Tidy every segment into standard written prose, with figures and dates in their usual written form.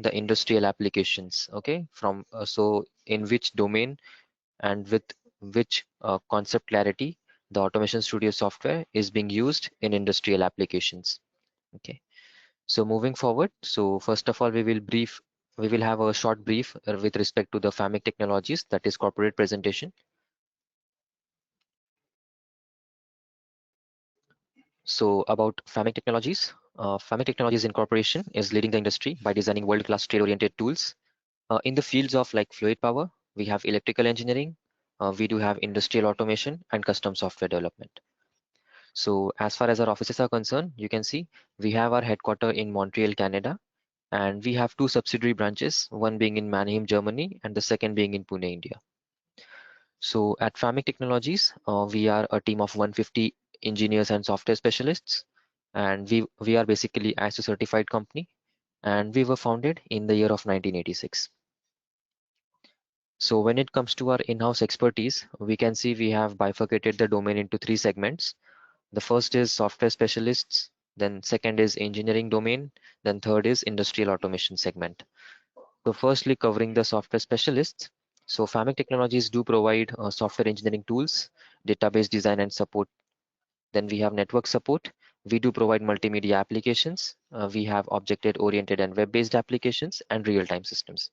the industrial applications. Okay, from so in which domain and with which concept clarity the Automation Studio software is being used in industrial applications. Okay, so moving forward, so first of all, we will have a short brief with respect to the FAMIC technologies, that is corporate presentation. So about FAMIC Technologies, FAMIC Technologies Incorporation is leading the industry by designing world-class trade-oriented tools in the fields of like fluid power. We have electrical engineering, we do have industrial automation and custom software development. So as far as our offices are concerned, you can see we have our headquarter in Montreal, Canada, and we have two subsidiary branches, one being in Mannheim, Germany, and the second being in Pune, India. So at FAMIC Technologies, we are a team of 150 engineers and software specialists, and we are basically ISO certified company, and we were founded in the year of 1986. So when it comes to our in-house expertise, we can see we have bifurcated the domain into three segments. The first is software specialists, then second is engineering domain, then third is industrial automation segment. So firstly, covering the software specialists. So FAMIC Technologies do provide software engineering tools, database design and support. Then we have network support. We do provide multimedia applications. We have object-oriented and web-based applications and real-time systems.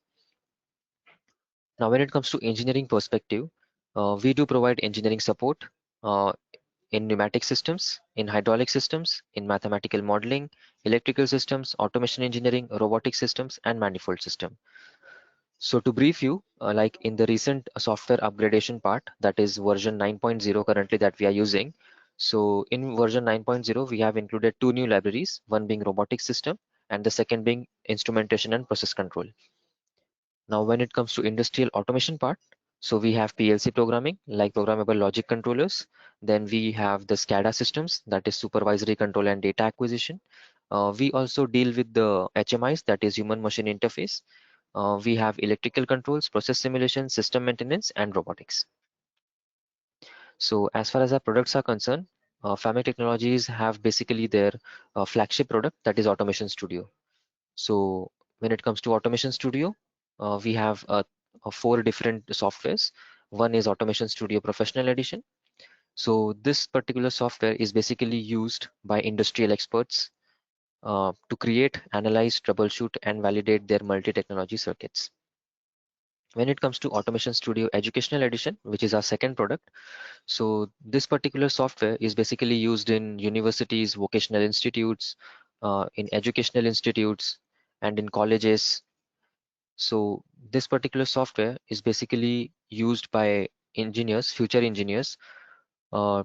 Now, when it comes to engineering perspective, we do provide engineering support uh, in pneumatic systems, in hydraulic systems, in mathematical modeling, electrical systems, automation engineering, robotic systems, and manifold system. So to brief you, like in the recent software upgradation part, that is version 9.0 currently that we are using. So in version 9.0, we have included two new libraries, one being robotic system and the second being instrumentation and process control. Now, when it comes to industrial automation part, so we have PLC programming like programmable logic controllers. Then we have the SCADA systems, that is supervisory control and data acquisition. We also deal with the HMIs, that is human machine interface. We have electrical controls, process simulation, system maintenance, and robotics. So as far as our products are concerned, FAMIC Technologies have basically their flagship product, that is Automation Studio. So when it comes to Automation Studio, we have four different softwares. One is Automation Studio Professional Edition. So this particular software is basically used by industrial experts to create, analyze, troubleshoot, and validate their multi-technology circuits. When it comes to Automation Studio Educational Edition, which is our second product, so this particular software is basically used in universities, vocational institutes, in educational institutes, and in colleges. So this particular software is basically used by engineers, future engineers, uh,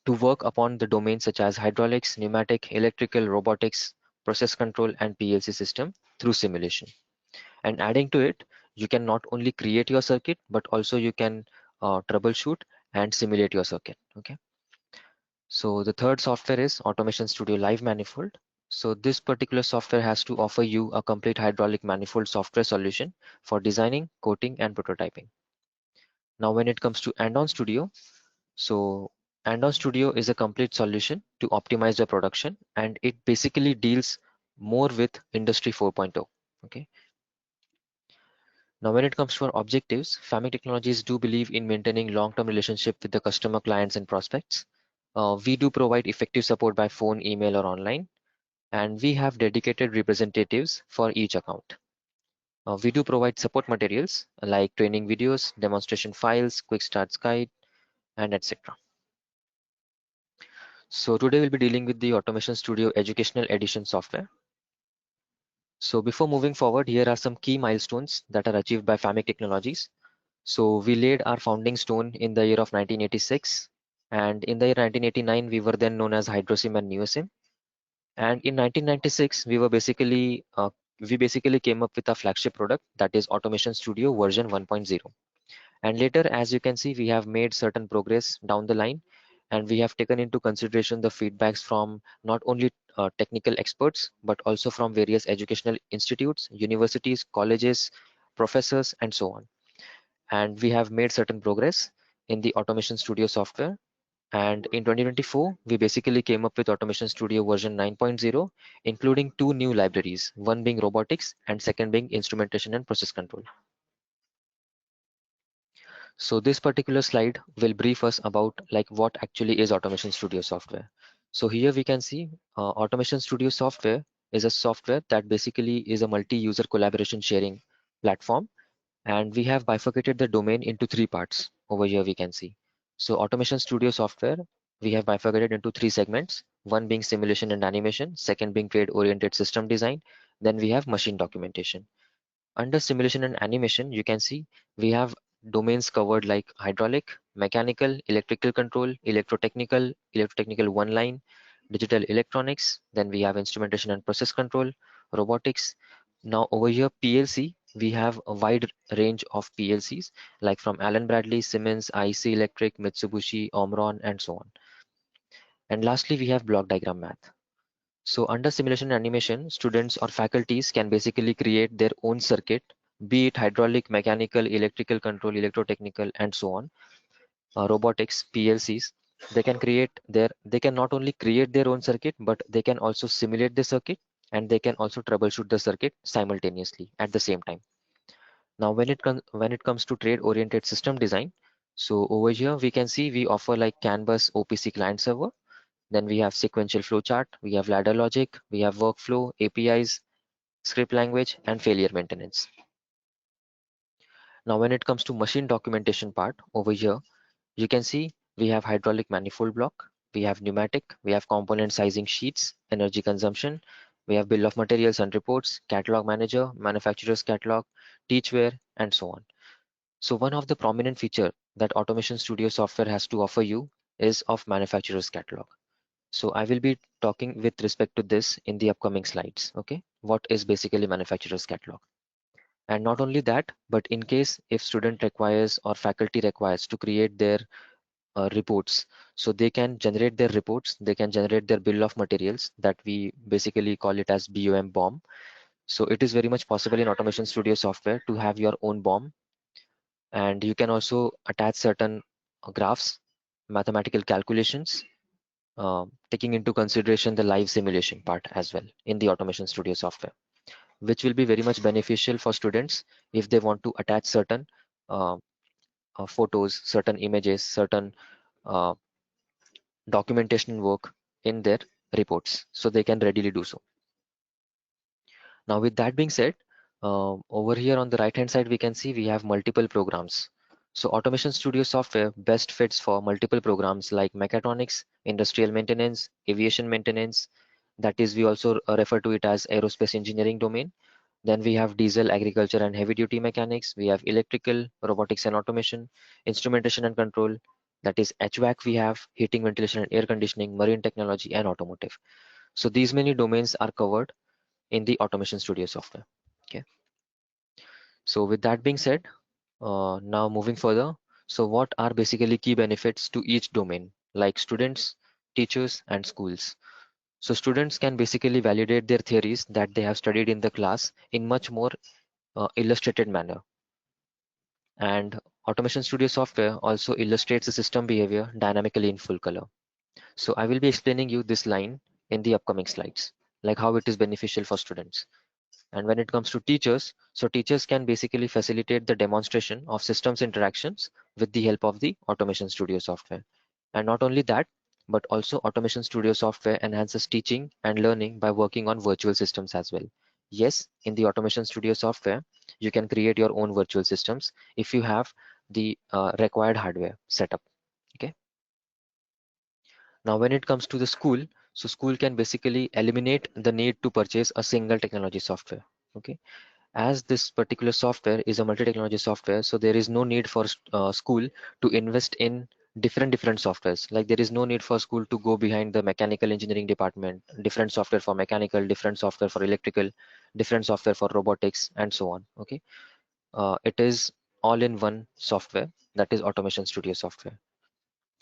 to work upon the domains such as hydraulics, pneumatic, electrical, robotics, process control, and PLC system through simulation. And adding to it, you can not only create your circuit, but also you can troubleshoot and simulate your circuit. Okay. So the third software is Automation Studio Live Manifold. So this particular software has to offer you a complete hydraulic manifold software solution for designing, coating, and prototyping. Now, when it comes to And-On Studio, so And-On Studio is a complete solution to optimize your production, and it basically deals more with Industry 4.0. Okay. Now, when it comes to our objectives, FAMIC Technologies do believe in maintaining long-term relationship with the customer, clients, and prospects. We do provide effective support by phone, email, or online, and we have dedicated representatives for each account. We do provide support materials like training videos, demonstration files, quick starts guide, and etc. So today we'll be dealing with the Automation Studio Educational Edition software. So before moving forward, here are some key milestones that are achieved by FAMIC Technologies. So we laid our founding stone in the year of 1986, and in the year 1989 we were then known as Hydrosim and Neosim. And in 1996 we basically came up with a flagship product, that is Automation Studio version 1.0. And later, as you can see, we have made certain progress down the line, and we have taken into consideration the feedbacks from not only technical experts, but also from various educational institutes, universities, colleges, professors, and so on. And we have made certain progress in the Automation Studio software. And in 2024, we basically came up with Automation Studio version 9.0, including two new libraries, one being robotics and second being instrumentation and process control. So this particular slide will brief us about like what actually is Automation Studio software. So here we can see Automation Studio software is a software that basically is a multi-user collaboration sharing platform, and we have bifurcated the domain into three parts. Over here we can see. So Automation Studio software, we have bifurcated into three segments, one being simulation and animation, second being trade-oriented system design, then we have machine documentation. Under simulation and animation, you can see we have domains covered like hydraulic, mechanical, electrical control, electrotechnical one line, digital electronics, then we have instrumentation and process control, robotics. Now over here, PLC, we have a wide range of PLCs like from Allen Bradley, Siemens, IC Electric, Mitsubishi, Omron, and so on. And lastly, we have block diagram math. So under simulation and animation, students or faculties can basically create their own circuit, be it hydraulic, mechanical, electrical control, electrotechnical, and so on. Robotics, PLCs, they can not only create their own circuit, but they can also simulate the circuit and they can also troubleshoot the circuit simultaneously at the same time. Now, when it comes to trade-oriented system design, so over here we can see we offer like CAN bus OPC client server, then we have sequential flowchart, we have ladder logic, we have workflow, APIs, script language, and failure maintenance. Now, when it comes to machine documentation part over here, you can see we have hydraulic manifold block, we have pneumatic, we have component sizing sheets, energy consumption, we have bill of materials and reports, catalog manager, manufacturer's catalog, teachware, and so on. So one of the prominent feature that Automation Studio software has to offer you is of manufacturer's catalog. So I will be talking with respect to this in the upcoming slides. Okay, what is basically manufacturer's catalog? And not only that, but in case if student requires or faculty requires to create their reports, so they can generate their reports, they can generate their bill of materials that we basically call it as BOM. So it is very much possible in Automation Studio software to have your own BOM, and you can also attach certain graphs, mathematical calculations, taking into consideration the live simulation part as well in the Automation Studio software, which will be very much beneficial for students if they want to attach certain uh, photos, certain images, certain uh, documentation work in their reports, so they can readily do so. Now, with that being said, over here on the right hand side, we can see we have multiple programs. So Automation Studio software best fits for multiple programs like mechatronics, industrial maintenance, aviation maintenance. That is, we also refer to it as aerospace engineering domain. Then we have diesel, agriculture, and heavy duty mechanics. We have electrical, robotics and automation, instrumentation and control. That is HVAC, we have heating, ventilation, and air conditioning, marine technology, and automotive. So these many domains are covered in the Automation Studio software. Okay. So with that being said, now moving further, so what are basically key benefits to each domain, like students, teachers, and schools? So students can basically validate their theories that they have studied in the class in much more illustrated manner. And Automation Studio software also illustrates the system behavior dynamically in full color. So I will be explaining you this line in the upcoming slides, like how it is beneficial for students. And when it comes to teachers, so teachers can basically facilitate the demonstration of systems interactions with the help of the Automation Studio software. And not only that, but also Automation Studio software enhances teaching and learning by working on virtual systems as well. Yes, in the Automation Studio software, you can create your own virtual systems if you have the required hardware setup. Okay. Now, when it comes to the school, so school can basically eliminate the need to purchase a single technology software. Okay, as this particular software is a multi-technology software, so there is no need for school to invest in different softwares. Like there is no need for school to go behind the mechanical engineering department, different software for mechanical, different software for electrical, different software for robotics, and so on. Okay, it is all in one software, that is Automation Studio software.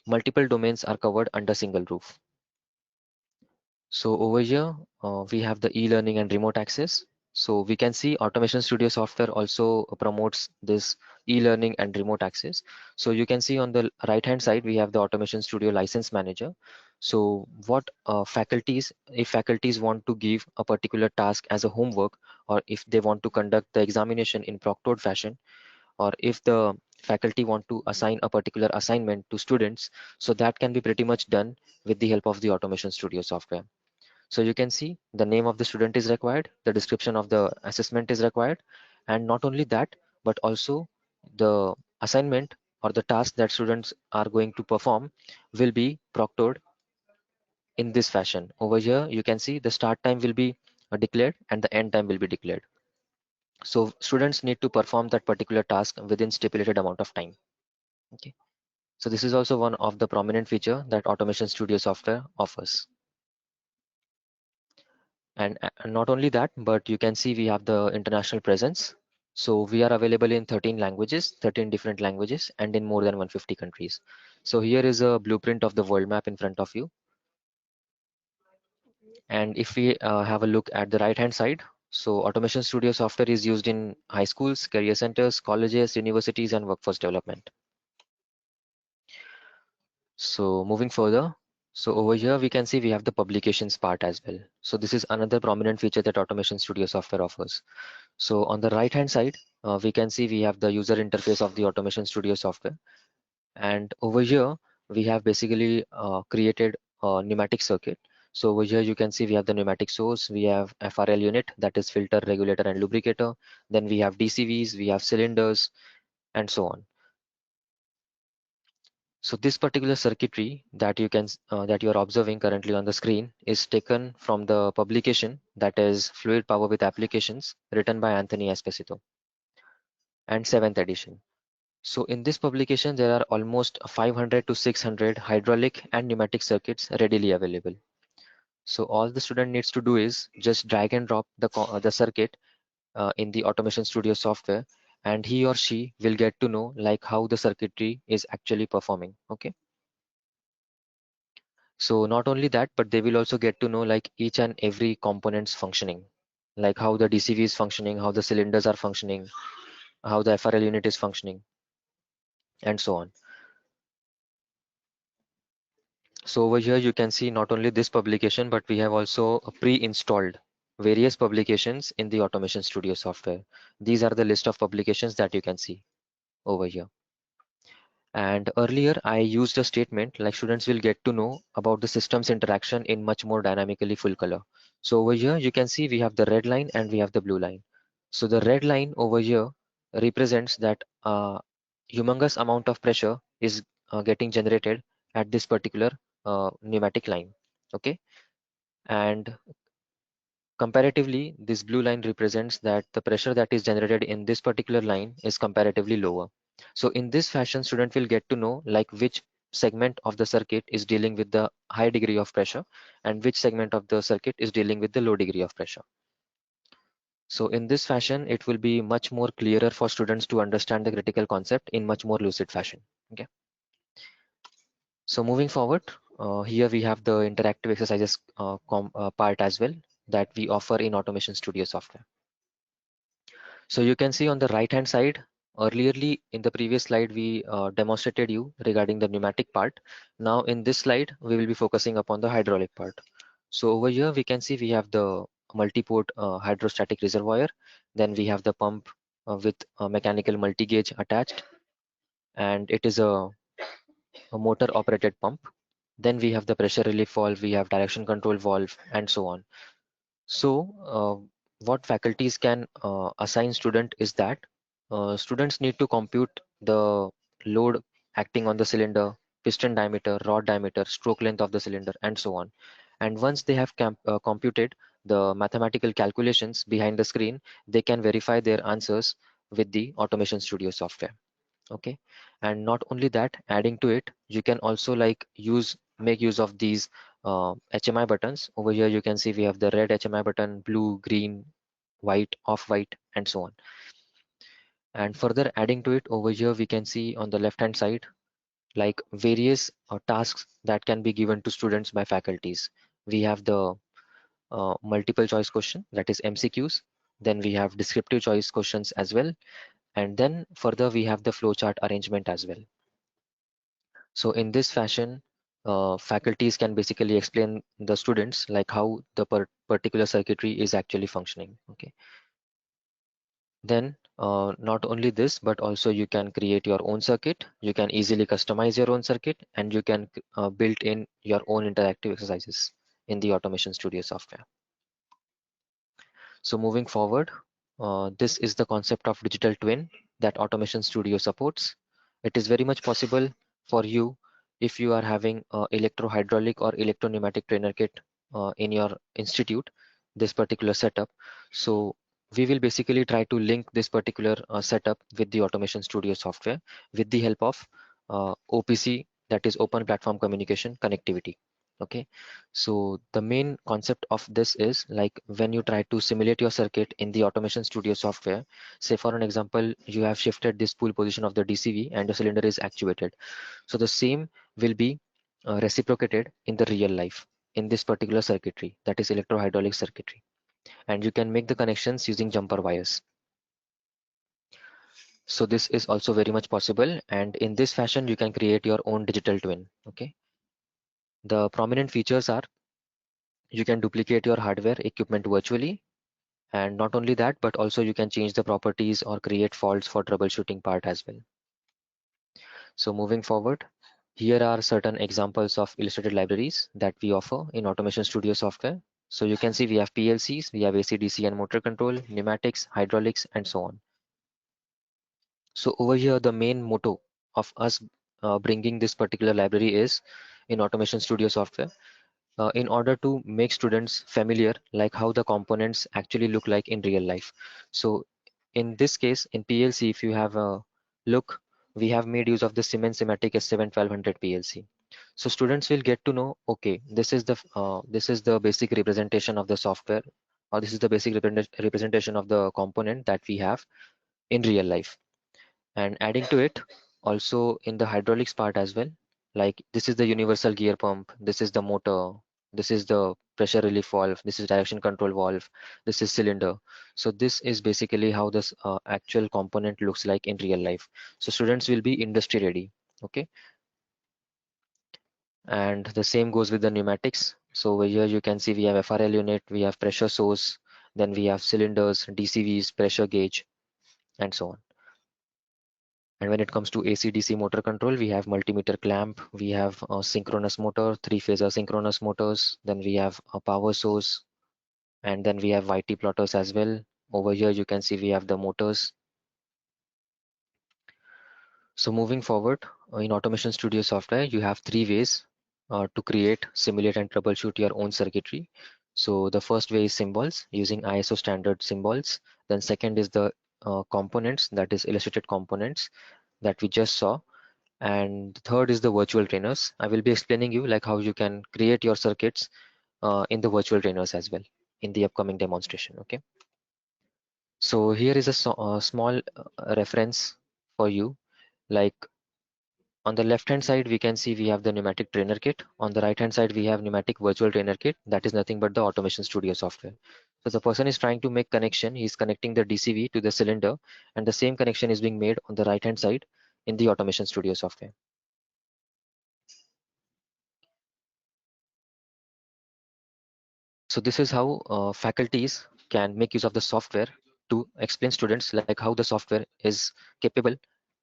Multiple domains are covered under single roof. So over here, we have the e-learning and remote access. So we can see Automation Studio software also promotes this e-learning and remote access. So you can see on the right hand side, we have the Automation Studio License Manager. So what if faculties want to give a particular task as a homework, or if they want to conduct the examination in proctored fashion, or if the faculty want to assign a particular assignment to students, so that can be pretty much done with the help of the Automation Studio software. So you can see the name of the student is required, the description of the assessment is required, and not only that, but also the assignment or the task that students are going to perform will be proctored in this fashion. Over here, you can see the start time will be declared and the end time will be declared. So students need to perform that particular task within stipulated amount of time. Okay. So this is also one of the prominent feature that Automation Studio software offers. And not only that, but you can see we have the international presence. So we are available in 13 languages, 13 different languages, and in more than 150 countries. So here is a blueprint of the world map in front of you. And if we have a look at the right hand side, so Automation Studio software is used in high schools, career centers, colleges, universities, and workforce development. So moving further, so over here we can see we have the publications part as well. So this is another prominent feature that Automation Studio software offers. So on the right hand side, we can see we have the user interface of the Automation Studio software. And over here, we have basically created a pneumatic circuit. So over here, you can see we have the pneumatic source, we have FRL unit, that is filter, regulator, and lubricator. Then we have DCVs, we have cylinders, and so on. So this particular circuitry that that you are observing currently on the screen is taken from the publication that is Fluid Power with Applications, written by Anthony Esposito, and 7th edition. So in this publication, there are almost 500 to 600 hydraulic and pneumatic circuits readily available. So all the student needs to do is just drag and drop the circuit in the Automation Studio software, and he or she will get to know like how the circuitry is actually performing. Okay. So not only that, but they will also get to know like each and every component's functioning, like how the DCV is functioning, how the cylinders are functioning, how the FRL unit is functioning, and so on. So over here you can see not only this publication, but we have also pre-installed various publications in the Automation Studio software. These are the list of publications that you can see over here. And earlier I used a statement like students will get to know about the system's interaction in much more dynamically full color. So over here you can see we have the red line and we have the blue line. So the red line over here represents that humongous amount of pressure is getting generated at this particular pneumatic line. Okay. And comparatively, this blue line represents that the pressure that is generated in this particular line is comparatively lower. So in this fashion, student will get to know like which segment of the circuit is dealing with the high degree of pressure and which segment of the circuit is dealing with the low degree of pressure. So in this fashion, it will be much more clearer for students to understand the critical concept in much more lucid fashion. Okay. So moving forward, here we have the interactive exercises part as well that we offer in Automation Studio software. So you can see on the right hand side, earlierly in the previous slide, we demonstrated you regarding the pneumatic part. Now in this slide, we will be focusing upon the hydraulic part. So over here, we can see we have the multi-port hydrostatic reservoir. Then we have the pump with a mechanical multi-gauge attached, and it is a motor operated pump. Then we have the pressure relief valve, we have direction control valve, and so on. So what faculties can assign student is that students need to compute the load acting on the cylinder, piston diameter, rod diameter, stroke length of the cylinder, and so on. And once they have computed the mathematical calculations behind the screen, they can verify their answers with the Automation Studio software. Okay. And not only that, adding to it, you can also like make use of these HMI buttons. Over here you can see we have the red HMI button, blue, green, white, off white, and so on. And further adding to it, over here we can see on the left hand side like various tasks that can be given to students by faculties. We have the multiple choice question, that is MCQs. Then we have descriptive choice questions as well. And then further we have the flowchart arrangement as well. So in this fashion, faculties can basically explain the students like how the particular circuitry is actually functioning. Okay. Then not only this, but also you can create your own circuit. You can easily customize your own circuit, and you can build in your own interactive exercises in the Automation Studio software. So moving forward, this is the concept of digital twin that Automation Studio supports. It is very much possible for you if you are having electro-hydraulic or electro-pneumatic trainer kit in your institute, this particular setup. So we will basically try to link this particular setup with the Automation Studio software with the help of OPC, that is Open Platform Communication connectivity. Okay, so the main concept of this is like when you try to simulate your circuit in the Automation Studio software, say for an example, you have shifted this spool position of the DCV and the cylinder is actuated. So the same will be reciprocated in the real life in this particular circuitry, that is electro-hydraulic circuitry. And you can make the connections using jumper wires. So this is also very much possible. And in this fashion, you can create your own digital twin. Okay. The prominent features are you can duplicate your hardware equipment virtually. And not only that, but also you can change the properties or create faults for troubleshooting part as well. So moving forward, here are certain examples of illustrated libraries that we offer in Automation Studio software. So you can see we have PLCs, we have AC, DC and motor control, pneumatics, hydraulics, and so on. So over here, the main motto of us bringing this particular library is in Automation Studio software, in order to make students familiar like how the components actually look like in real life. So in this case, in PLC, if you have a look, we have made use of the Siemens S7 1200 PLC. So students will get to know, okay, this is the basic representation of the software, or this is the basic representation of the component that we have in real life. And adding to it, also in the hydraulics part as well, like this is the universal gear pump, this is the motor, this is the pressure relief valve, this is direction control valve, this is cylinder. So this is basically how this actual component looks like in real life. So students will be industry ready. Okay. And the same goes with the pneumatics. So over here you can see we have FRL unit, we have pressure source, then we have cylinders, DCVs, pressure gauge, and so on. And when it comes to AC/DC motor control, we have multimeter clamp, we have a synchronous motor, three-phase asynchronous motors, then we have a power source, and then we have YT plotters as well. Over here, you can see we have the motors. So moving forward, in Automation Studio software, you have three ways to create, simulate, and troubleshoot your own circuitry. So the first way is symbols using ISO standard symbols. Then second is the components, that is illustrated components that we just saw. And third is the virtual trainers. I will be explaining you like how you can create your circuits in the virtual trainers as well in the upcoming demonstration. Okay. So here is a small reference for you. Like on the left hand side, we can see we have the pneumatic trainer kit. On the right hand side, we have pneumatic virtual trainer kit. That is nothing but the Automation Studio software. So the person is trying to make connection. He's connecting the DCV to the cylinder, and the same connection is being made on the right hand side in the Automation Studio software. So this is how faculties can make use of the software to explain students like how the software is capable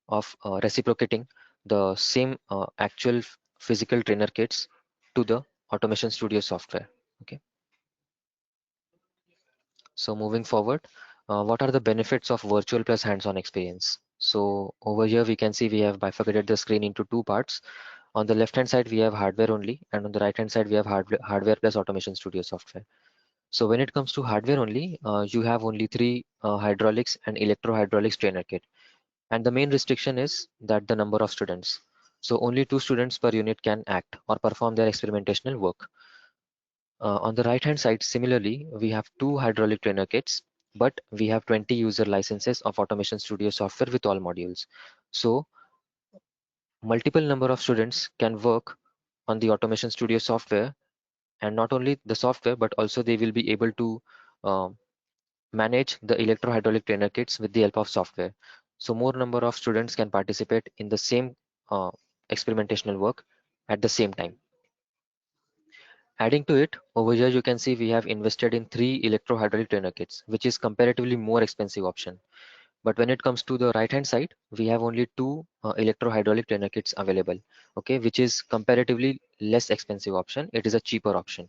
of reciprocating the same actual physical trainer kits to the Automation Studio software. Okay. So moving forward, what are the benefits of virtual plus hands-on experience? So over here we can see we have bifurcated the screen into two parts. On the left hand side we have hardware only, and on the right hand side we have hardware plus Automation Studio software. So when it comes to hardware only, you have only three hydraulics and electro-hydraulics trainer kit. And the main restriction is that the number of students. So only two students per unit can act or perform their experimentational work. On the right hand side, similarly, we have two hydraulic trainer kits, but we have 20 user licenses of Automation Studio software with all modules. So multiple number of students can work on the Automation Studio software, and not only the software, but also they will be able to manage the electro-hydraulic trainer kits with the help of software. So more number of students can participate in the same uh, experimentational work at the same time. Adding to it, over here you can see we have invested in 3 electro-hydraulic trainer kits, which is comparatively more expensive option. But when it comes to the right hand side, we have only 2 electro-hydraulic trainer kits available, okay, which is comparatively less expensive option. It is a cheaper option.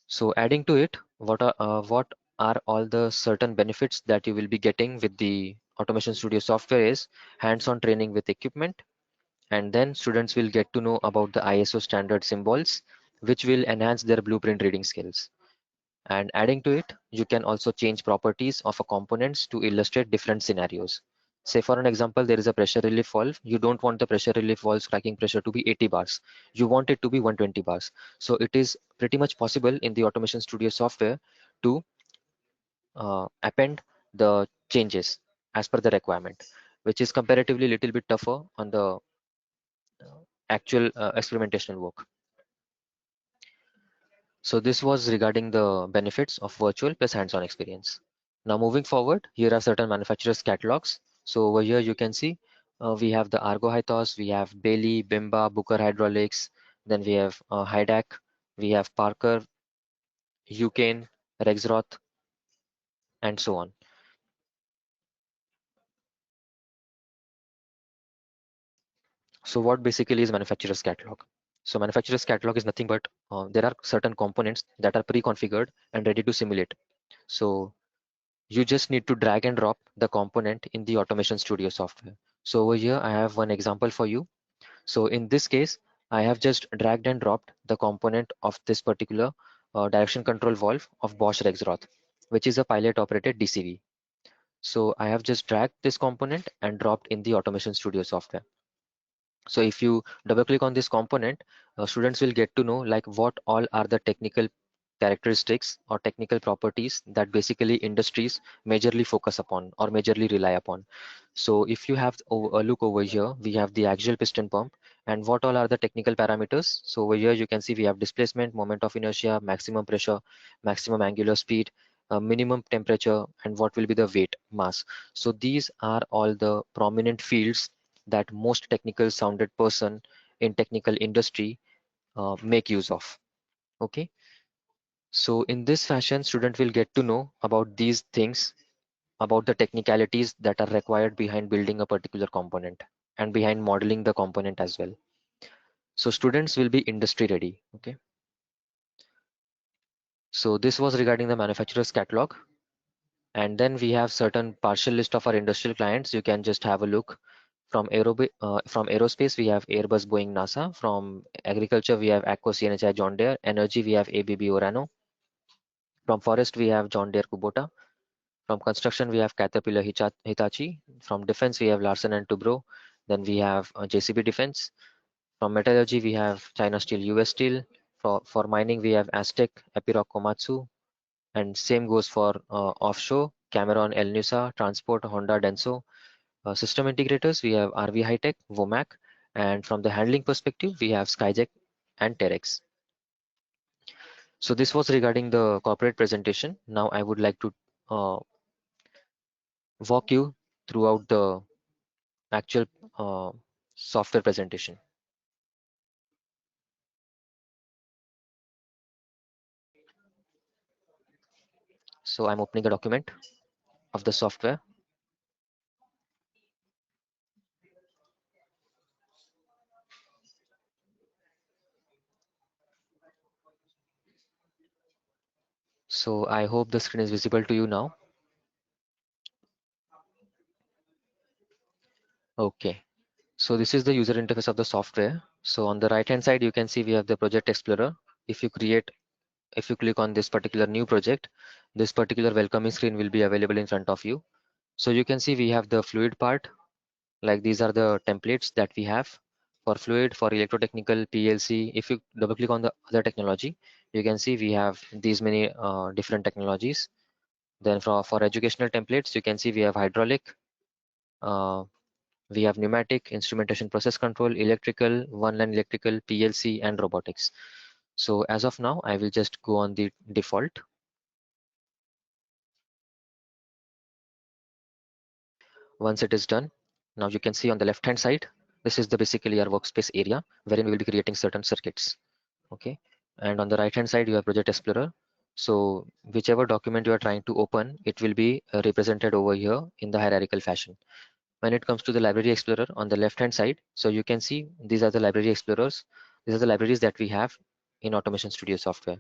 So adding to it, what are all the certain benefits that you will be getting with the Automation Studio software is hands-on training with equipment, and then students will get to know about the ISO standard symbols, which will enhance their blueprint reading skills. And adding to it, you can also change properties of a components to illustrate different scenarios. Say for an example, there is a pressure relief valve. You don't want the pressure relief valve's cracking pressure to be 80 bars. You want it to be 120 bars. So it is pretty much possible in the Automation Studio software to append the changes as per the requirement, which is comparatively little bit tougher on the actual experimental work. So this was regarding the benefits of virtual plus hands-on experience. Now moving forward, here are certain manufacturers catalogs. So over here you can see we have the Argo Hythos, we have Bailey, Bimba, Booker Hydraulics, then we have Hydac, we have Parker, Ukane, Rexroth, and so on. So what basically is manufacturer's catalog? So manufacturer's catalog is nothing but there are certain components that are pre-configured and ready to simulate. So you just need to drag and drop the component in the Automation Studio software. So over here, I have one example for you. So in this case, I have just dragged and dropped the component of this particular direction control valve of Bosch Rexroth, which is a pilot operated DCV. So I have just dragged this component and dropped in the Automation Studio software. So if you double click on this component, students will get to know like what all are the technical characteristics or technical properties that basically industries majorly focus upon or majorly rely upon. So if you have a look over here, we have the axial piston pump and what all are the technical parameters. So over here you can see we have displacement, moment of inertia, maximum pressure, maximum angular speed, minimum temperature, and what will be the weight mass. So these are all the prominent fields that most technical sounded person in technical industry make use of. Okay, so in this fashion, student will get to know about these things, about the technicalities that are required behind building a particular component and behind modeling the component as well. So students will be industry ready. Okay, so this was regarding the manufacturer's catalog. And then we have certain partial list of our industrial clients. You can just have a look. From aerospace, we have Airbus, Boeing, NASA. From agriculture, we have AGCO, CNHI, John Deere. Energy, we have ABB, Orano. From forest, we have John Deere, Kubota. From construction, we have Caterpillar, Hitachi. From defense, we have Larsen and Toubro. Then we have JCB Defense. From metallurgy, we have China Steel, US Steel. For mining, we have Aztec, Epiroc, Komatsu. And same goes for offshore, Cameron, Elnusa, transport, Honda, Denso. System integrators, we have RV Hightech, Womack, and from the handling perspective, we have Skyjack and Terex. So this was regarding the corporate presentation. Now I would like to uh, walk you throughout the actual uh, software presentation. So I'm opening a document of the software. So I hope the screen is visible to you now. Okay. So this is the user interface of the software. So on the right hand side, you can see we have the project explorer. If you click on this particular new project, this particular welcoming screen will be available in front of you. So you can see we have the fluid part, like these are the templates that we have for fluid, for electrotechnical, PLC. If you double click on the other technology, you can see we have these many different technologies. Then for educational templates, you can see we have hydraulic, uh, we have pneumatic, instrumentation process control, electrical, one line electrical, PLC, and robotics. So as of now, I will just go on the default. Once it is done, now you can see on the left hand side, this is the basically our workspace area wherein we will be creating certain circuits. Okay, and on the right hand side you have Project Explorer. So whichever document you are trying to open, it will be represented over here in the hierarchical fashion. When it comes to the Library Explorer on the left hand side, so you can see these are the library explorers. These are the libraries that we have in Automation Studio software.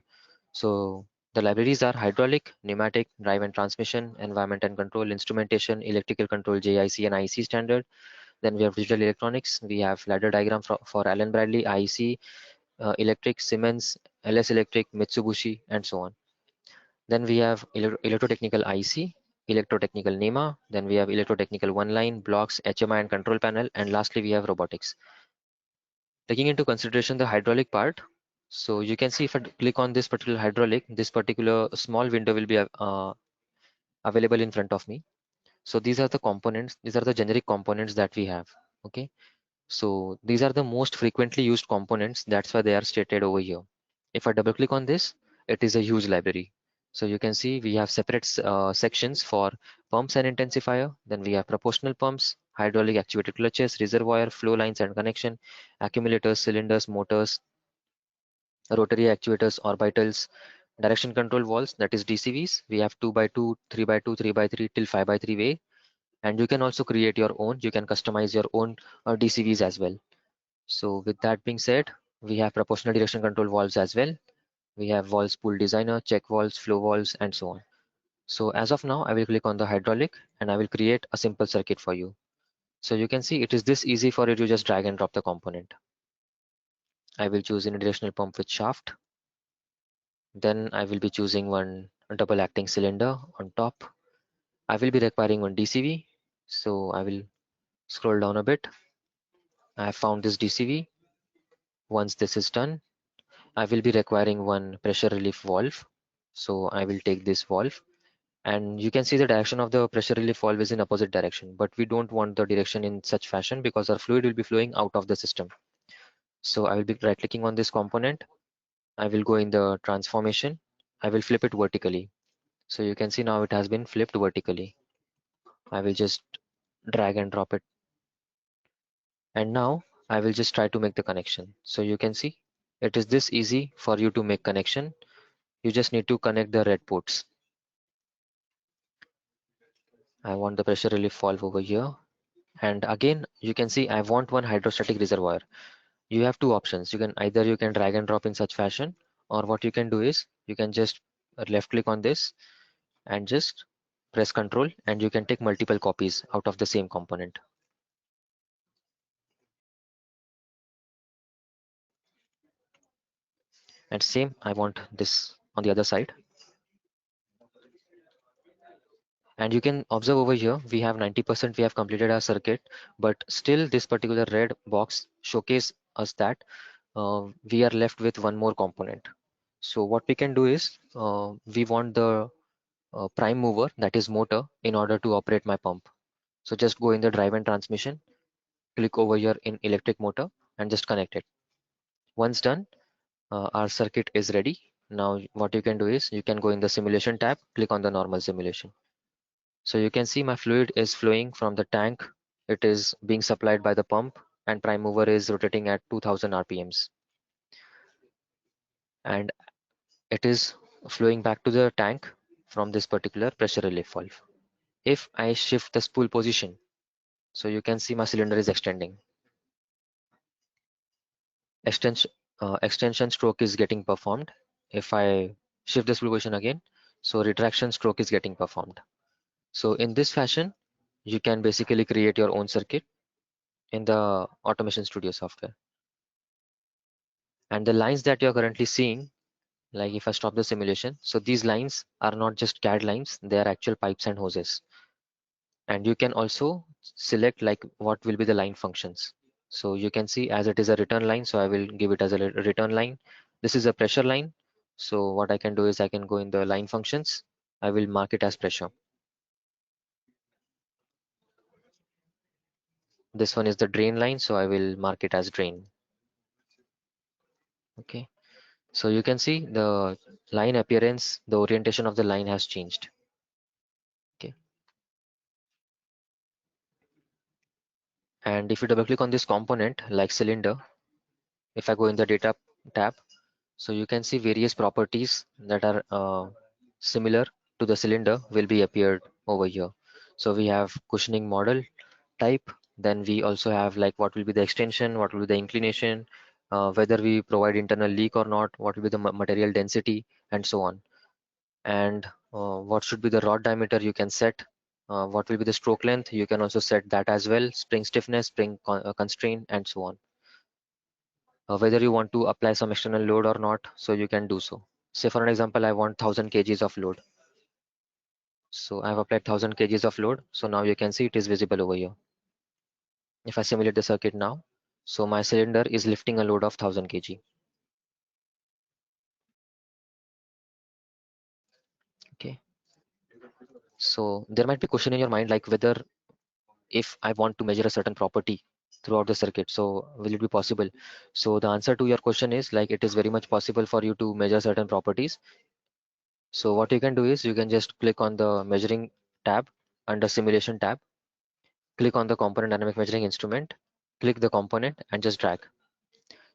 So the libraries are hydraulic, pneumatic, drive and transmission, environment and control, instrumentation, electrical control, JIC and IC standard. Then we have digital electronics. We have ladder diagram for Allen Bradley, IC, electric, Siemens, LS Electric, Mitsubishi, and so on. Then we have electrotechnical IC, electrotechnical NEMA. Then we have electrotechnical one line, blocks, HMI and control panel. And lastly, we have robotics. Taking into consideration the hydraulic part, so you can see if I click on this particular hydraulic, this particular small window will be available in front of me. So these are the components, these are the generic components that we have. Okay, so these are the most frequently used components, that's why they are stated over here. If I double click on this, it is a huge library. So you can see we have separate sections for pumps and intensifier. Then we have proportional pumps, hydraulic actuated clutches, reservoir, flow lines and connection, accumulators, cylinders, motors, rotary actuators, orbitals, direction control valves, that is DCVs. We have 2 by 2, 3 by 2, 3 by 3 till 5 by 3 way. And you can also create your own, you can customize your own DCVs as well. So with that being said, we have proportional direction control valves as well. We have valve spool designer, check valves, flow valves, and so on. So as of now, I will click on the hydraulic and I will create a simple circuit for you. So you can see it is this easy for you to just drag and drop the component. I will choose unidirectional pump with shaft. Then I will be choosing one double acting cylinder on top. I will be requiring one DCV. So I will scroll down a bit. I have found this DCV. Once this is done, I will be requiring one pressure relief valve. So I will take this valve, and you can see the direction of the pressure relief valve is in opposite direction, but we don't want the direction in such fashion because our fluid will be flowing out of the system. So I will be right clicking on this component. I will go in the transformation. I will flip it vertically. So you can see now it has been flipped vertically. I will just drag and drop it. And now I will just try to make the connection. So you can see it is this easy for you to make connection. You just need to connect the red ports. I want the pressure relief valve over here. And again, you can see I want one hydrostatic reservoir. You have two options. You can either you can drag and drop in such fashion, or what you can do is you can just left click on this and just press control, and you can take multiple copies out of the same component. And same, I want this on the other side. And you can observe over here, we have 90% we have completed our circuit, but still this particular red box showcase us that we are left with one more component. So what we can do is we want the prime mover, that is motor, in order to operate my pump. So just go in the drive and transmission, click over here in electric motor and just connect it. Once done, our circuit is ready. Now what you can do is you can go in the simulation tab, click on the normal simulation. So you can see my fluid is flowing from the tank. It is being supplied by the pump, and prime mover is rotating at 2000 RPMs. And it is flowing back to the tank from this particular pressure relief valve. If I shift the spool position, so you can see my cylinder is extending. Extension stroke is getting performed. If I shift the spool position again, so retraction stroke is getting performed. So in this fashion, you can basically create your own circuit in the Automation Studio software. And the lines that you're currently seeing, like if I stop the simulation, so these lines are not just CAD lines, they are actual pipes and hoses. And you can also select like what will be the line functions. So you can see as it is a return line, so I will give it as a return line. This is a pressure line. So what I can do is I can go in the line functions. I will mark it as pressure. This one is the drain line, so I will mark it as drain. Okay. So you can see the line appearance, the orientation of the line has changed. Okay. And if you double click on this component like cylinder, if I go in the data tab, so you can see various properties that are similar to the cylinder will be appeared over here. So we have cushioning model type, then we also have like what will be the extension, what will be the inclination, whether we provide internal leak or not, what will be the material density, and so on. And what should be the rod diameter you can set, what will be the stroke length, you can also set that as well, spring stiffness, spring constraint, and so on. Whether you want to apply some external load or not, so you can do so. Say for an example, I want 1000 kgs of load. So I've applied 1000 kgs of load. So now you can see it is visible over here. If I simulate the circuit now, so my cylinder is lifting a load of 1000 kg. Okay. So there might be a question in your mind like whether if I want to measure a certain property throughout the circuit, so will it be possible? So the answer to your question is like it is very much possible for you to measure certain properties. So what you can do is you can just click on the measuring tab under simulation tab, click on the component dynamic measuring instrument, click the component and just drag.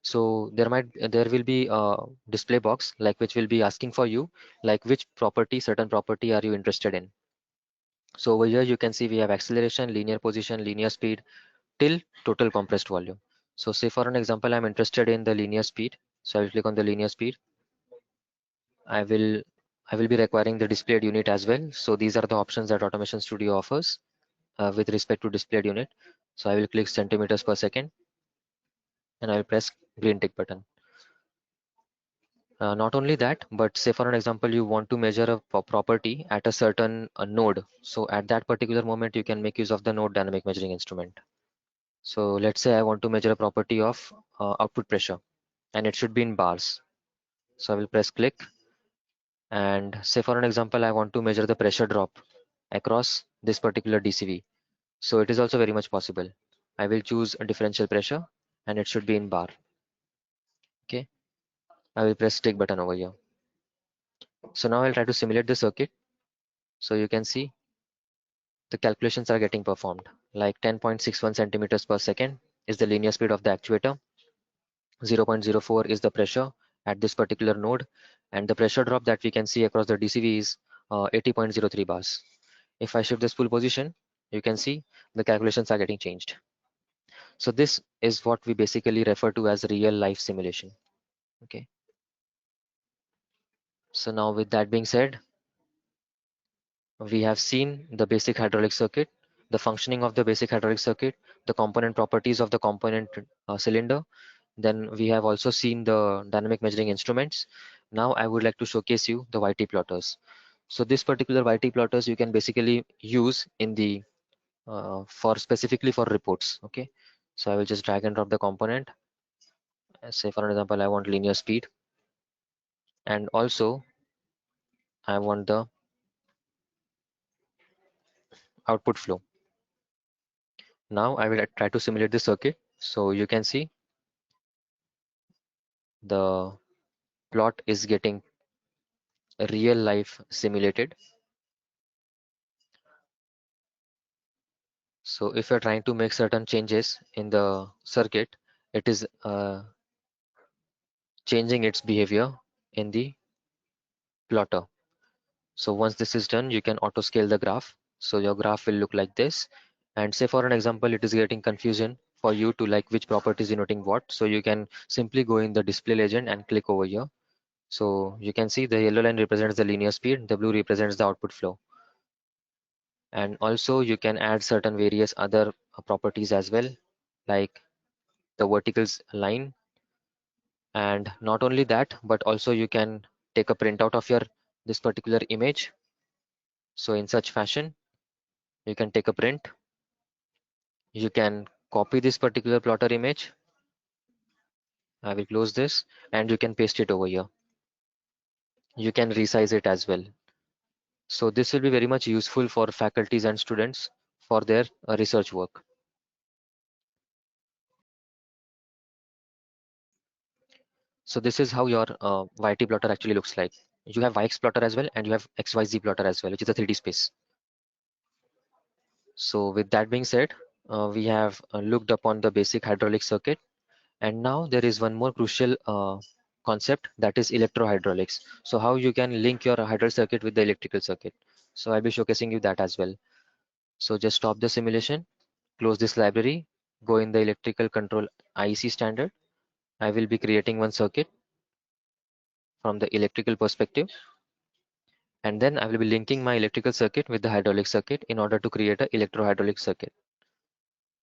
So there will be a display box like which will be asking for you like which property, certain property are you interested in. So over here you can see we have acceleration, linear position, linear speed till total compressed volume. So say for an example, I'm interested in the linear speed. So I will click on the linear speed. I will I will be requiring the displayed unit as well. So these are the options that Automation Studio offers with respect to displayed unit. So I will click centimeters per second and I will press green tick button. Not only that, but say for an example, you want to measure a property at a certain node. So at that particular moment, you can make use of the node dynamic measuring instrument. So let's say I want to measure a property of output pressure and it should be in bars. So I will press click and say for an example, I want to measure the pressure drop across this particular DCV. So it is also very much possible. I will choose a differential pressure and it should be in bar. Okay. I will press tick button over here. So now I'll try to simulate the circuit. So you can see the calculations are getting performed. Like 10.61 centimeters per second is the linear speed of the actuator. 0.04 is the pressure at this particular node. And the pressure drop that we can see across the DCV is 80.03 bars. If I shift the spool position, you can see the calculations are getting changed. So this is what we basically refer to as real life simulation. Okay. So now with that being said, we have seen the basic hydraulic circuit, the functioning of the basic hydraulic circuit, the component properties of the component cylinder. Then we have also seen the dynamic measuring instruments. Now I would like to showcase you the YT plotters. So this particular YT plotters you can basically use in the for specifically for reports. Okay. So I will just drag and drop the component. Say for example, I want linear speed and also I want the output flow. Now I will try to simulate the circuit. So you can see the plot is getting real life simulated. So if you're trying to make certain changes in the circuit, it is changing its behavior in the plotter. So once this is done, you can auto scale the graph. So your graph will look like this. And say for an example, it is getting confusion for you to like which property is denoting what. So you can simply go in the display legend and click over here. So you can see the yellow line represents the linear speed, the blue represents the output flow. And also you can add certain various other properties as well, like the verticals line. And not only that, but also you can take a printout of your this particular image. So in such fashion, you can take a print, you can copy this particular plotter image. I will close this and you can paste it over here. You can resize it as well. So this will be very much useful for faculties and students for their research work. So this is how your YT plotter actually looks like. You have YX plotter as well and you have XYZ plotter as well, which is a 3D space. So with that being said, we have looked upon the basic hydraulic circuit, and now there is one more crucial concept, that is electrohydraulics. So how you can link your hydraulic circuit with the electrical circuit. So I'll be showcasing you that as well. So just stop the simulation, close this library, go in the electrical control IEC standard. I will be creating one circuit from the electrical perspective, and then I will be linking my electrical circuit with the hydraulic circuit in order to create a electrohydraulic circuit.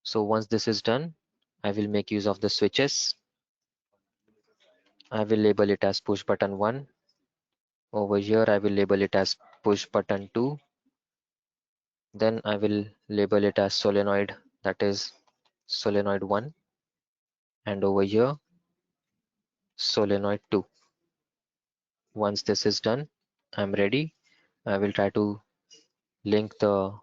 So once this is done, I will make use of the switches. I will label it as push button 1. Over here, I will label it as push button 2. Then I will label it as solenoid, that is solenoid 1. And over here, solenoid 2. Once this is done, I'm ready. I will try to link the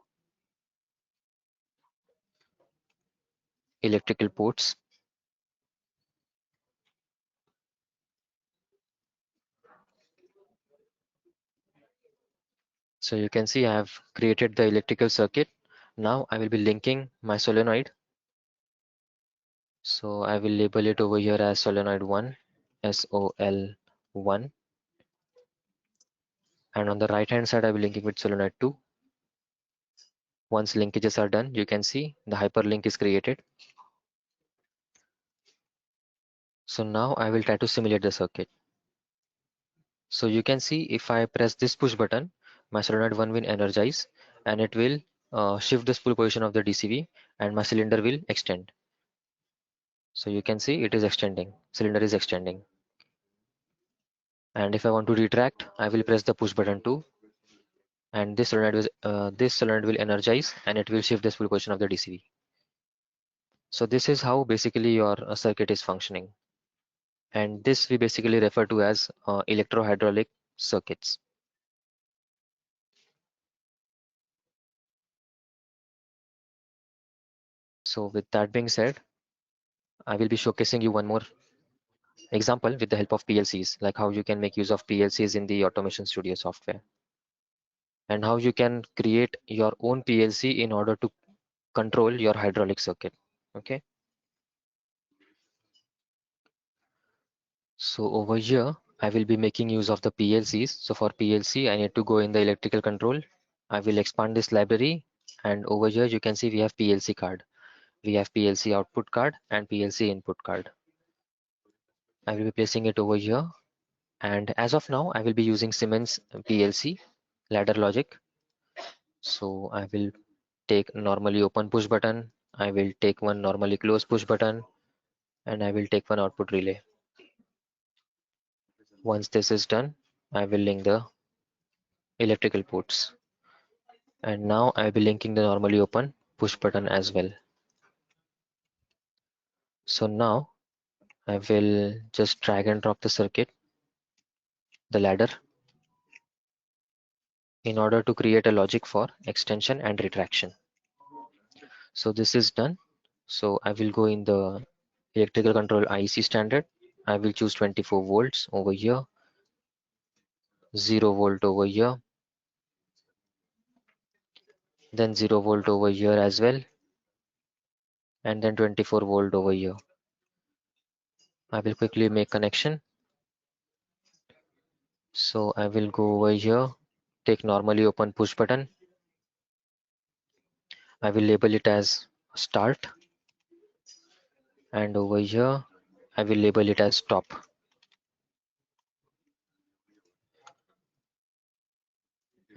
electrical ports. So you can see I have created the electrical circuit. Now I will be linking my solenoid. So I will label it over here as solenoid 1, SOL1. And on the right hand side, I will link it with solenoid 2. Once linkages are done, you can see the hyperlink is created. So now I will try to simulate the circuit. So you can see if I press this push button, my solenoid 1 will energize, and it will shift the spool position of the DCV, and my cylinder will extend. So you can see it is extending, cylinder is extending. And if I want to retract, I will press the push button 2, and this solenoid will energize, and it will shift the spool position of the DCV. So this is how basically your circuit is functioning. And this we basically refer to as electrohydraulic circuits. So with that being said, I will be showcasing you one more example with the help of PLCs, like how you can make use of PLCs in the Automation Studio software, and how you can create your own PLC in order to control your hydraulic circuit. Okay, so over here I will be making use of the PLCs. So for PLC, I need to go in the electrical control. I will expand this library, and over here you can see we have PLC card. We have PLC output card and PLC input card. I will be placing it over here, and as of now I will be using Siemens PLC ladder logic. So I will take normally open push button, I will take one normally close push button, and I will take one output relay. Once this is done, I will link the electrical ports, and now I will be linking the normally open push button as well. So now I will just drag and drop the circuit, the ladder, in order to create a logic for extension and retraction. So this is done. So I will go in the electrical control IEC standard. I will choose 24 volts over here, 0 volt over here, then 0 volt over here as well, and then 24 volt over here. I will quickly make connection. So I will go over here, take normally open push button. I will label it as start, and over here I will label it as stop.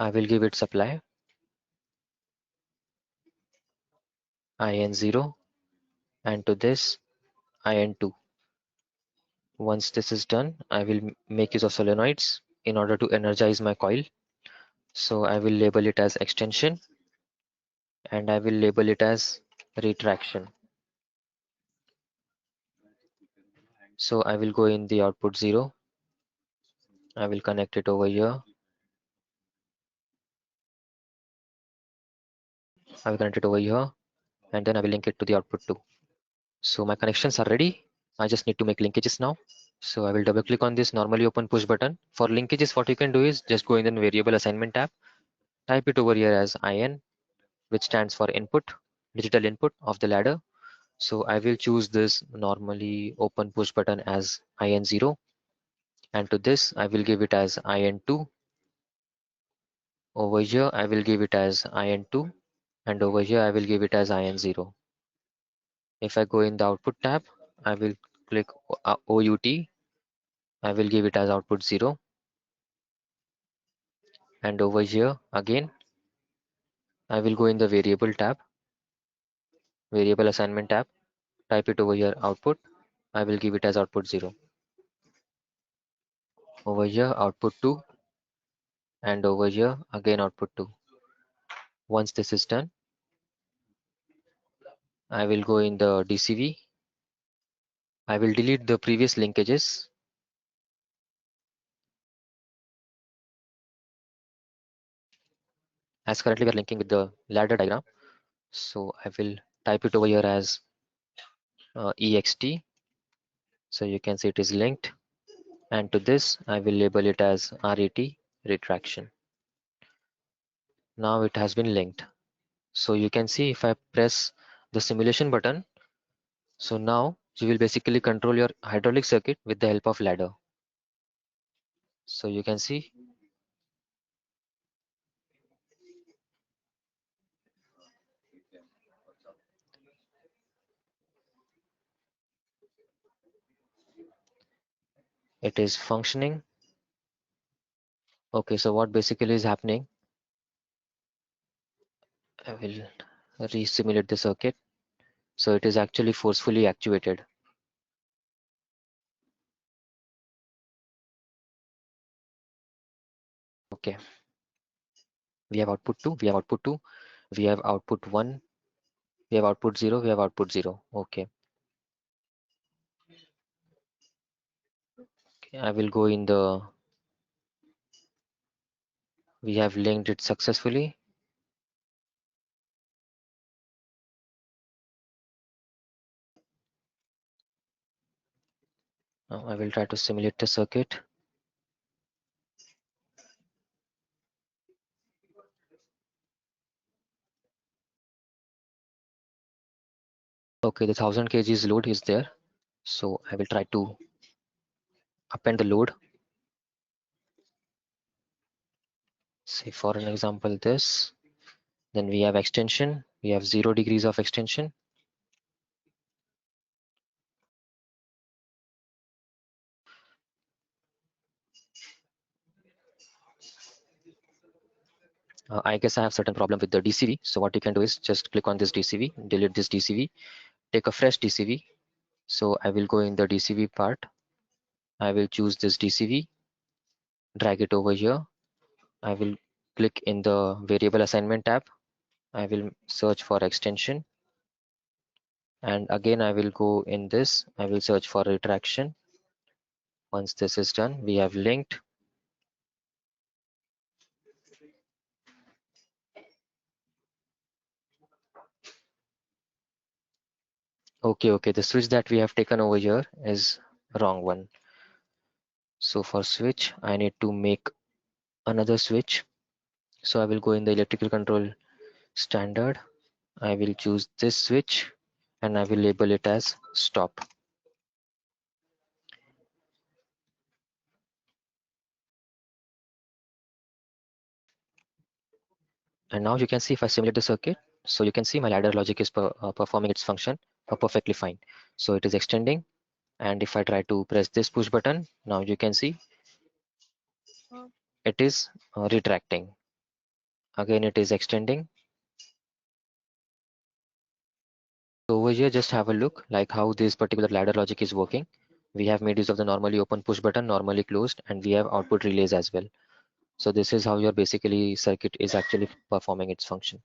I will give it supply IN0, and to this IN2. Once this is done, I will make use of solenoids in order to energize my coil. So I will label it as extension, and I will label it as retraction. So I will go in the output 0. I will connect it over here. I will connect it over here, and then I will link it to the output 2. So my connections are ready. I just need to make linkages now. So I will double click on this normally open push button. For linkages, what you can do is just go in the variable assignment tab, type it over here as IN, which stands for input. digital input of the ladder. So I will choose this normally open push button as IN0, and to this I will give it as IN2. Over here I will give it as IN2, and over here I will give it as IN0. If I go in the output tab, I will click OUT. I will give it as output 0, and over here again I will go in the variable tab, variable assignment tab, type it over here output. I will give it as output 0. Over here output 2, and over here again output 2. Once this is done, I will go in the DCV. I will delete the previous linkages. As currently we are linking with the ladder diagram, so I will type it over here as EXT. So you can see it is linked, and to this I will label it as RAT, retraction. Now it has been linked. So you can see if I press the simulation button, so now you will basically control your hydraulic circuit with the help of ladder. So you can see it is functioning. Okay, so what basically is happening, I will re-simulate the circuit. So it is actually forcefully actuated. Okay, we have output 2, we have output 2, we have output 1, we have output 0, we have output 0. Okay, I will go in the, we have linked it successfully. Now I will try to simulate the circuit. Okay, the 1000 kgs load is there. So I will try to append the load. Say for an example this, then we have extension, we have 0 degrees of extension. I guess I have certain problem with the DCV. So what you can do is just click on this DCV, delete this DCV, take a fresh DCV. So I will go in the DCV part. I will choose this DCV, drag it over here. I will click in the variable assignment tab. I will search for extension. And again, I will go in this. I will search for retraction. Once this is done, we have linked. Okay, the switch that we have taken over here is wrong one. So for switch, I need to make another switch. So I will go in the electrical control standard. I will choose this switch and I will label it as stop. And now you can see if I simulate the circuit, so you can see my ladder logic is performing its function perfectly fine. So it is extending, and if I try to press this push button, now you can see it is retracting. Again, it is extending. So over here, just have a look like how this particular ladder logic is working. We have made use of the normally open push button, normally closed, and we have output relays as well. So this is how your basically circuit is actually performing its function.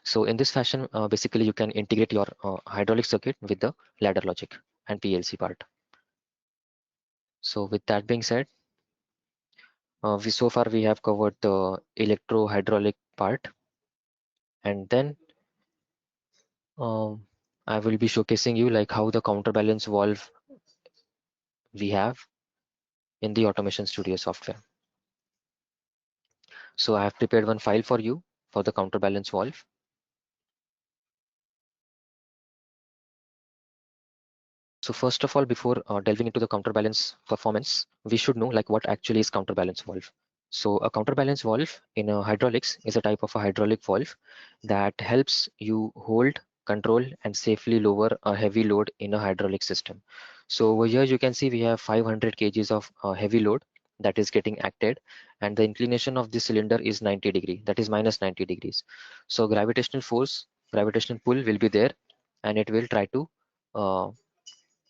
So in this fashion, basically you can integrate your hydraulic circuit with the ladder logic and PLC part. So with that being said, we so far we have covered the electro hydraulic part, and then I will be showcasing you like how the counterbalance valve we have in the Automation Studio software. So I have prepared one file for you for the counterbalance valve. So first of all, before delving into the counterbalance performance, we should know like what actually is counterbalance valve. So a counterbalance valve in hydraulics is a type of a hydraulic valve that helps you hold, control, and safely lower a heavy load in a hydraulic system. So over here you can see we have 500 kgs of heavy load that is getting acted, and the inclination of this cylinder is 90 degree, that is minus 90 degrees. So gravitational force, gravitational pull will be there, and it will try to uh,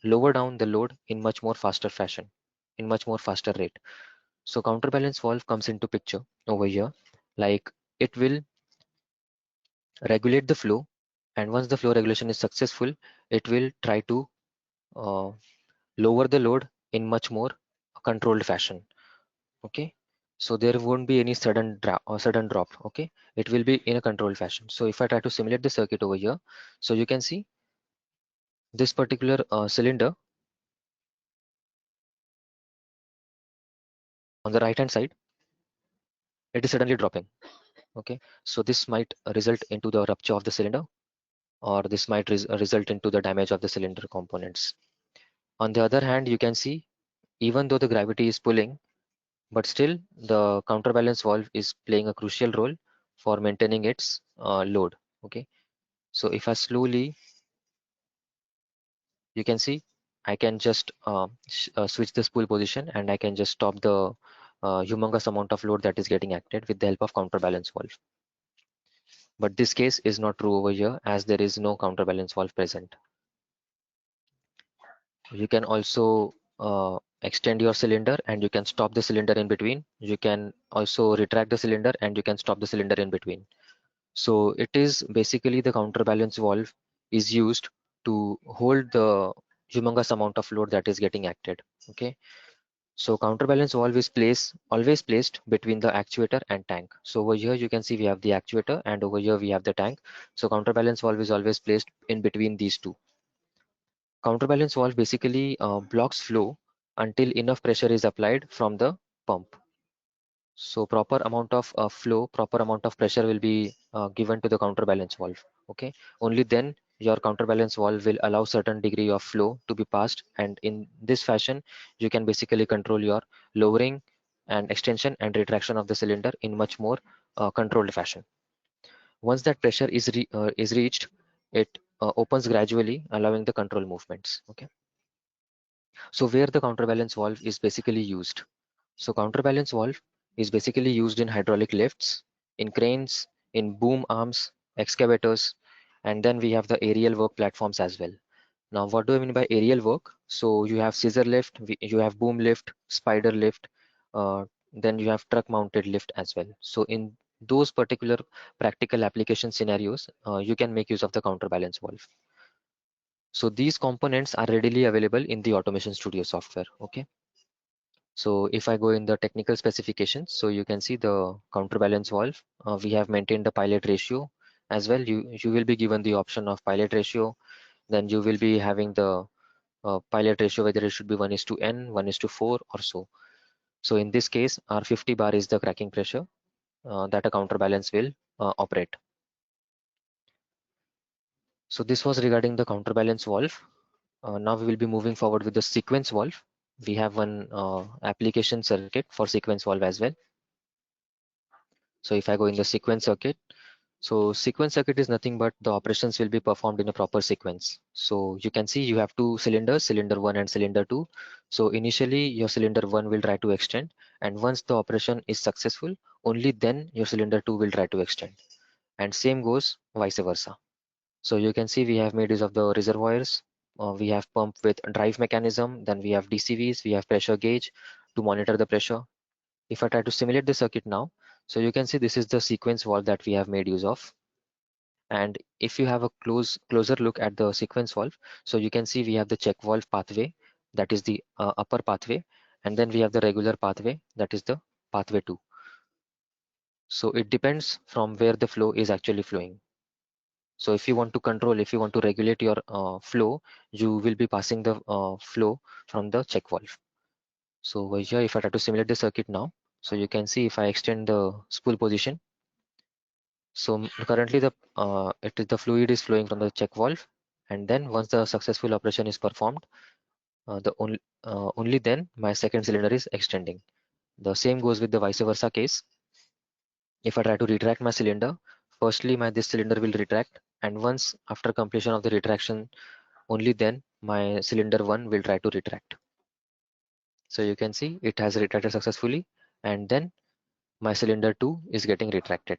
lower down the load in much more faster fashion, in much more faster rate. So counterbalance valve comes into picture over here, like it will regulate the flow, and once the flow regulation is successful, it will try to uh, lower the load in much more controlled fashion. Okay, so there won't be any sudden drop or sudden drop. Okay, it will be in a controlled fashion. So if I try to simulate the circuit over here, so you can see this particular cylinder on the right hand side, it is suddenly dropping. Okay, so this might result into the rupture of the cylinder, or this might result into the damage of the cylinder components. On the other hand, you can see even though the gravity is pulling, but still the counterbalance valve is playing a crucial role for maintaining its load. Okay, so if I slowly, you can see I can just switch the spool position, and I can just stop the humongous amount of load that is getting acted with the help of counterbalance valve. But this case is not true over here, as there is no counterbalance valve present. You can also extend your cylinder, and you can stop the cylinder in between. You can also retract the cylinder, and you can stop the cylinder in between. So it is basically the counterbalance valve is used to hold the humongous amount of load that is getting acted. Okay. So counterbalance valve is always placed between the actuator and tank. So over here you can see we have the actuator, and over here we have the tank. So counterbalance valve is always placed in between these two. Counterbalance valve basically blocks flow until enough pressure is applied from the pump. So proper amount of flow, proper amount of pressure will be given to the counterbalance valve. Okay, only then your counterbalance valve will allow certain degree of flow to be passed, and in this fashion you can basically control your lowering and extension and retraction of the cylinder in much more controlled fashion. Once that pressure is reached, it opens gradually, allowing the control movements. Okay. So where the counterbalance valve is basically used. So counterbalance valve is basically used in hydraulic lifts, in cranes, in boom arms, excavators, and then we have the aerial work platforms as well. Now, what do I mean by aerial work? So you have scissor lift, you have boom lift, spider lift, then you have truck mounted lift as well. So in those particular practical application scenarios, you can make use of the counterbalance valve. So these components are readily available in the Automation Studio software. Okay. So if I go in the technical specifications, so you can see the counterbalance valve. We have maintained the pilot ratio as well. You will be given the option of pilot ratio. Then you will be having the pilot ratio, whether it should be 1 is to n, 1 is to 4 or so. So in this case, our 50 bar is the cracking pressure that a counterbalance will operate. So this was regarding the counterbalance valve. Now we will be moving forward with the sequence valve. We have one application circuit for sequence valve as well. So if I go in the sequence circuit, so sequence circuit is nothing but the operations will be performed in a proper sequence. So you can see you have two cylinders, cylinder 1 and cylinder 2. So initially your cylinder 1 will try to extend, and once the operation is successful, only then your cylinder 2 will try to extend. And same goes vice versa. So you can see we have made use of the reservoirs. We have pump with drive mechanism, then we have DCVs, we have pressure gauge to monitor the pressure. If I try to simulate the circuit now, so you can see this is the sequence valve that we have made use of. And if you have a closer look at the sequence valve, so you can see we have the check valve pathway, that is the upper pathway, and then we have the regular pathway, that is the pathway 2. So it depends from where the flow is actually flowing. So if you want to control, if you want to regulate your flow, you will be passing the flow from the check valve. So over here, if I try to simulate the circuit now, So you can see if I extend the spool position. So currently the fluid is flowing from the check valve, and then once the successful operation is performed, only then my second cylinder is extending. The same goes with the vice versa case. If I try to retract my cylinder, firstly this cylinder will retract, and once after completion of the retraction, only then my cylinder 1 will try to retract. So you can see it has retracted successfully, and then my cylinder 2 is getting retracted.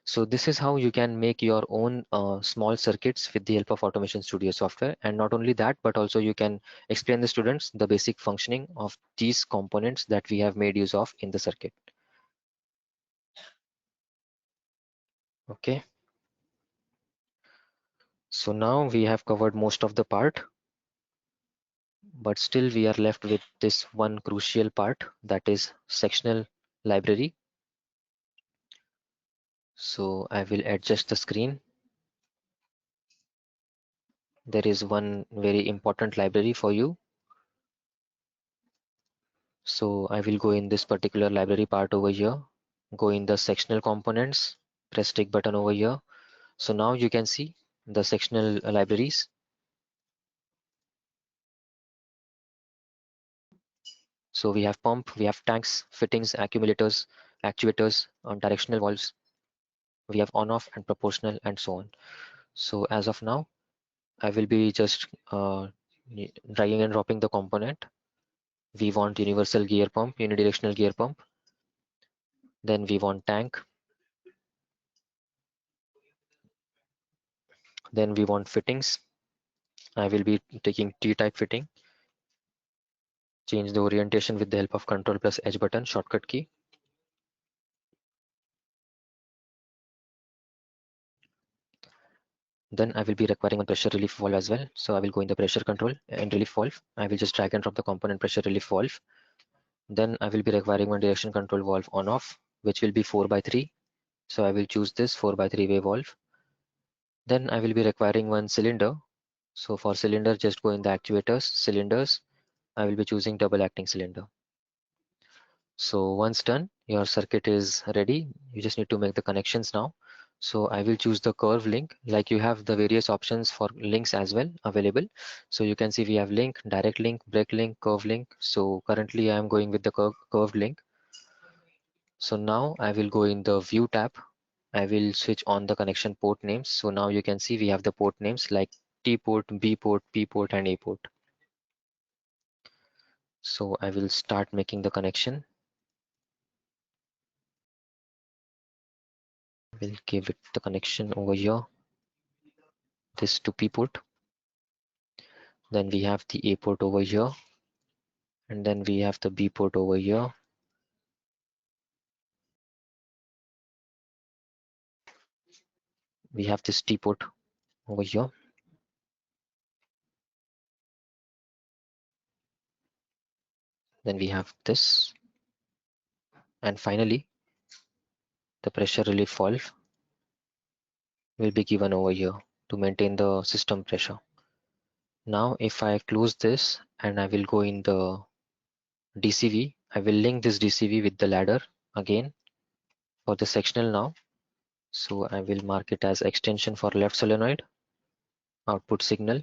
So this is how you can make your own small circuits with the help of Automation Studio software. And not only that, but also you can explain the students the basic functioning of these components that we have made use of in the circuit. Okay. So now we have covered most of the part, but still we are left with this one crucial part, that is sectional library. So I will adjust the screen. There is one very important library for you. So I will go in this particular library part over here, go in the sectional components, press tick button over here. So now you can see the sectional libraries. So we have pump, we have tanks, fittings, accumulators, actuators, directional valves. We have on off and proportional and so on. So as of now, I will be just dragging and dropping the component. We want universal gear pump, unidirectional gear pump. Then we want tank. Then we want fittings. I will be taking T-type fitting. Change the orientation with the help of Control plus H button shortcut key. Then I will be requiring a pressure relief valve as well. So I will go in the pressure control and relief valve. I will just drag and drop the component pressure relief valve. Then I will be requiring one direction control valve on off, which will be 4x3. So I will choose this 4x3 way valve. Then I will be requiring one cylinder. So for cylinder, just go in the actuators, cylinders. I will be choosing double acting cylinder. So once done, your circuit is ready. You just need to make the connections now. So I will choose the curve link, like you have the various options for links as well available. So you can see we have link, direct link, break link, curve link. So currently I am going with the curved link. So now I will go in the view tab. I will switch on the connection port names. So now you can see we have the port names like T port, B port, P port, and A port. So I will start making the connection. We'll give it the connection over here. This to P port. Then we have the A port over here. And then we have the B port over here. We have this T port over here. Then we have this. And finally, the pressure relief valve will be given over here to maintain the system pressure. Now, if I close this and I will go in the DCV, I will link this DCV with the ladder again for the sectional now. So I will mark it as extension for left solenoid, output signal.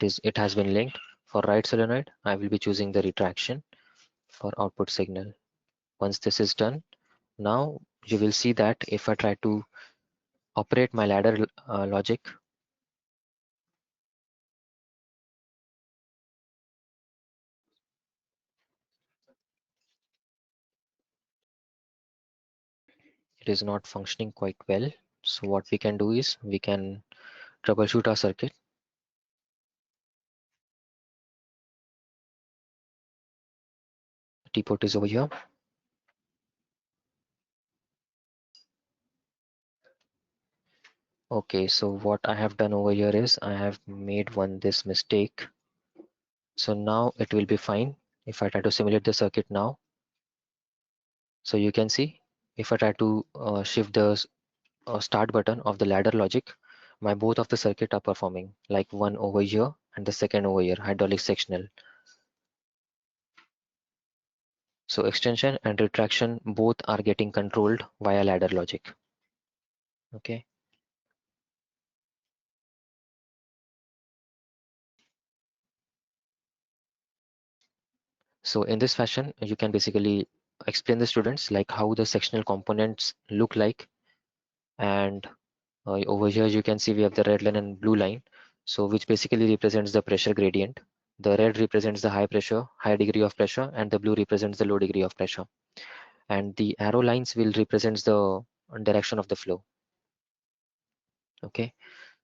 It has been linked. For right solenoid, I will be choosing the retraction for output signal. Once this is done, now you will see that if I try to operate my ladder logic, it is not functioning quite well. So what we can do is we can troubleshoot our circuit. T port is over here. Okay, so what I have done over here is I have made this mistake. So now it will be fine if I try to simulate the circuit now. So you can see if I try to shift the start button of the ladder logic, my both of the circuit are performing, like one over here and the second over here, hydraulic sectional. So extension and retraction both are getting controlled via ladder logic. Okay. So in this fashion, you can basically explain the students like how the sectional components look like. And over here you can see we have the red line and blue line, so which basically represents the pressure gradient. The red represents the high pressure, high degree of pressure, and the blue represents the low degree of pressure. And the arrow lines will represents the direction of the flow. Okay,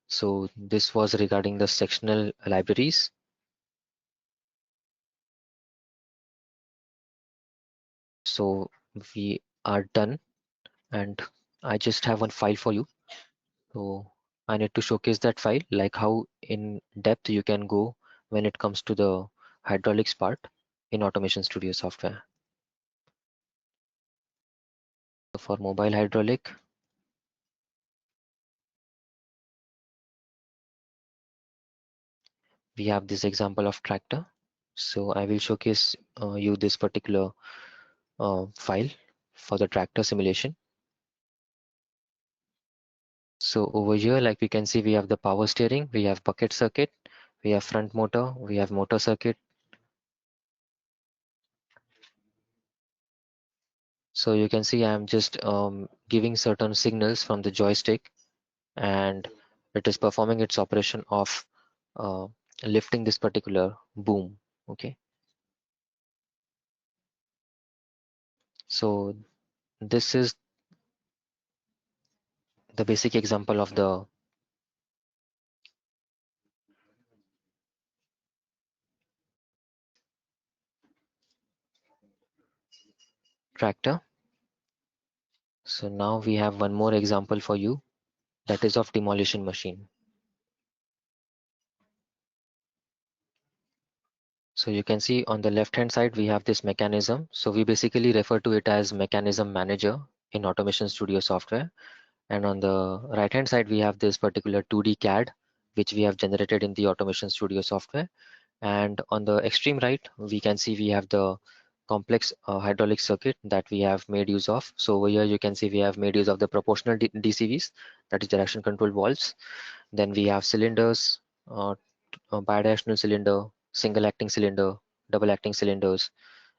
so this was regarding the sectional libraries. So we are done, and I just have one file for you. So I need to showcase that file, like how in depth you can go when it comes to the hydraulics part in Automation Studio software. So for mobile hydraulic, we have this example of tractor. So I will showcase you this particular file for the tractor simulation. So over here, like we can see, we have the power steering, we have bucket circuit, we have front motor, we have motor circuit. So you can see I'm just giving certain signals from the joystick, and it is performing its operation of uh, lifting this particular boom. Okay, so this is the basic example of the tractor. So now we have one more example for you, that is of demolition machine. So you can see on the left hand side we have this mechanism. So we basically refer to it as mechanism manager in Automation Studio software. And on the right hand side we have this particular 2D CAD which we have generated in the Automation Studio software. And on the extreme right we can see we have the complex hydraulic circuit that we have made use of. So over here you can see we have made use of the proportional DCVs, that is direction control valves. Then we have cylinders, bidirectional cylinder, single acting cylinder, double acting cylinders.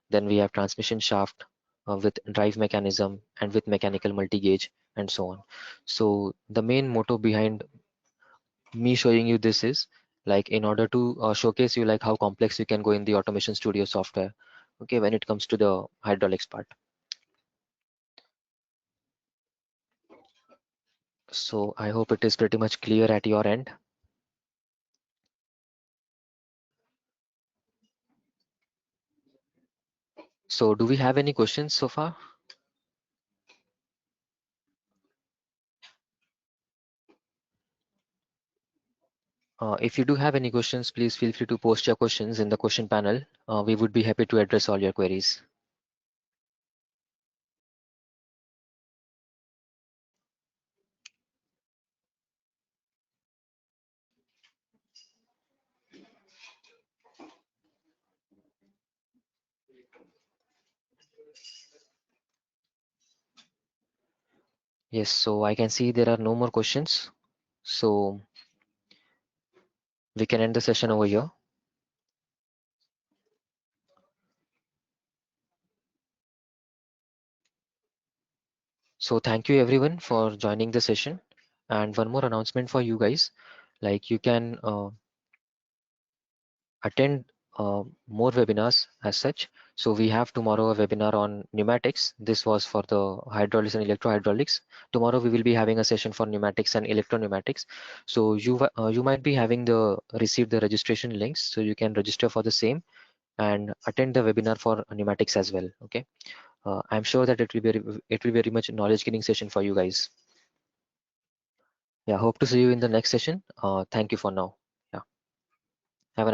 Then we have transmission shaft with drive mechanism and with mechanical multi-gauge and so on. So the main motto behind me showing you this is like in order to showcase you like how complex you can go in the Automation Studio software. Okay, when it comes to the hydraulics part. So I hope it is pretty much clear at your end. So do we have any questions so far? If you do have any questions, please feel free to post your questions in the question panel. We would be happy to address all your queries. Yes, so I can see there are no more questions. So we can end the session over here. So thank you everyone for joining the session. And one more announcement for you guys, like you can attend more webinars as such. So we have tomorrow a webinar on pneumatics. This was for the hydraulics and electro hydraulics. Tomorrow we will be having a session for pneumatics and electro pneumatics. So you might be having the receive the registration links, so you can register for the same and attend the webinar for pneumatics as well. Okay, I'm sure that it will be very much knowledge gaining session for you guys. Yeah, hope to see you in the next session. Thank you for now.